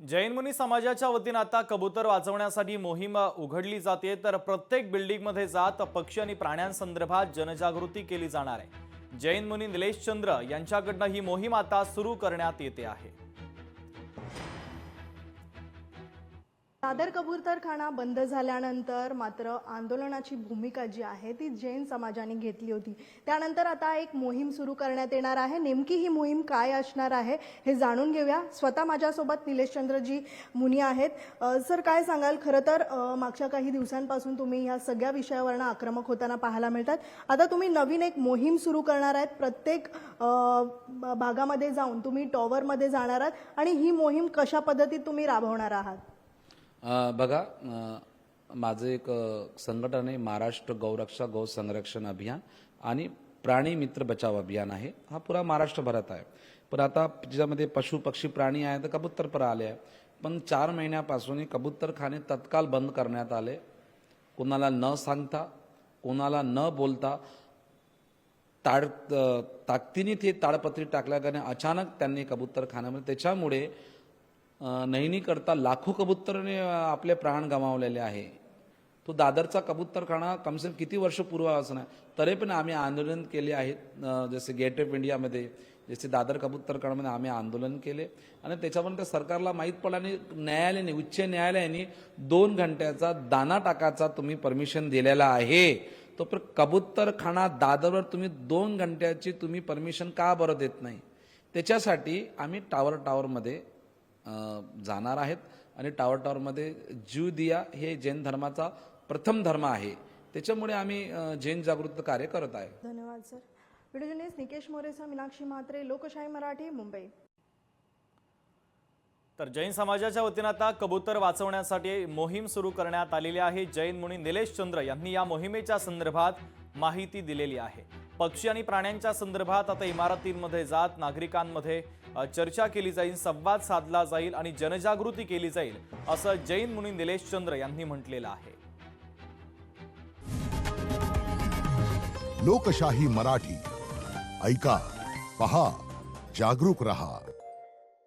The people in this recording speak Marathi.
जैन मुनी समाजाच्या वतीने आता कबूतर वाचवण्यासाठी मोहीम उघडली जाते। तर प्रत्येक बिल्डिंगमध्ये जात पक्षी आणि प्राण्यांसंदर्भात जनजागृती केली जाणार आहे। जैन मुनी निलेश चंद्र यांच्याकडून ही मोहीम आता सुरू करण्यात येते आहे। दादर कबूतरखाना बंद झाल्यानंतर मात्र आंदोलनाची भूमिका जी आहे ती जैन समाजाने घेतली होती। त्यानंतर आता एक मोहीम सुरू करण्यात येणार आहे। नेमकी ही मोहीम काय असणार आहे हे जाणून घेऊया। स्वतः माझ्यासोबत निलेश चंद्रजी मुनी आहेत। सर, काय सांगाल? खरं तर मागच्या काही दिवसांपासून तुम्ही या सगळ्या विषयावरनं आक्रमक होताना पाहायला मिळतात। आता तुम्ही नवीन एक मोहीम सुरू करणार आहेत। प्रत्येक भागामध्ये जाऊन तुम्ही टॉवरमध्ये जाणार आहात आणि ही मोहीम कशा पद्धतीत तुम्ही राबवणार आहात? बघा, माझं एक संघटन आहे, महाराष्ट्र गौरक्षा गौ संरक्षण अभियान आणि प्राणी मित्र बचाव अभियान आहे। हा पुरा महाराष्ट्रभरात आहे। पण आता ज्यामध्ये पशु पक्षी प्राणी आहे तर कबूतर पण आले आहे। पण 4 महिन्यापासून हे कबूतरखाने तत्काल बंद करण्यात आले। कोणाला न सांगता, कोणाला न बोलता ताकदीने ते ताडपत्री टाकल्याने अचानक त्यांनी कबूतरखान्यामध्ये, त्याच्यामुळे नैनी करता लाखो कबूतरने आपले प्राण गमावलेले आहे। तो दादरचा कबूतरखाना कमसे कम किती वर्ष पूर्व असं नाही तरी पण आम्ही आंदोलन केले आहेत। जसे गेट ऑफ इंडियामध्ये, जसे दादर कबूतरखान्यामध्ये आम्ही आंदोलन केले आणि त्याच्यामध्ये सरकारला माहीत पडल्याने न्यायालयाने, उच्च न्यायालयाने 2 घंट्याचा दाना टाकाचा तुम्ही परमिशन दिलेला आहे। तो पण कबूतरखाना दादरवर तुम्ही 2 घंट्याची तुम्ही परमिशन का बरं देत नाही? त्याच्यासाठी आम्ही टावरमध्ये जाणार आहेत आणि टावरमध्ये जीव दिया हे जैन धर्माचा प्रथम धर्म आहे। त्याच्यामुळे आम्ही जैन जागृती कार्य करत आहे। धन्यवाद सर। व्हिडिओ जर्नलिस्ट निकेश मोरेसह मीनाक्षी म्हात्रे, लोकशाही मराठी, मुंबई। तर जैन समाजाच्या वतीने आता कबूतर वाचवण्यासाठी मोहीम सुरू करण्यात आलेली आहे। जैन मुनी निलेश चंद्र यांनी या मोहिमेच्या संदर्भात माहिती दिलेली आहे। पक्षी आणि प्राण्यांच्या संदर्भात आता इमारतींमध्ये जात नागरिकांमध्ये चर्चा केली जाईल, संवाद साधला जाईल आणि जनजागृती केली जाईल, असं जैन मुनी निलेश चंद्र यांनी म्हटलेलं आहे। लोकशाही मराठी ऐका, पहा, जागरूक रहा।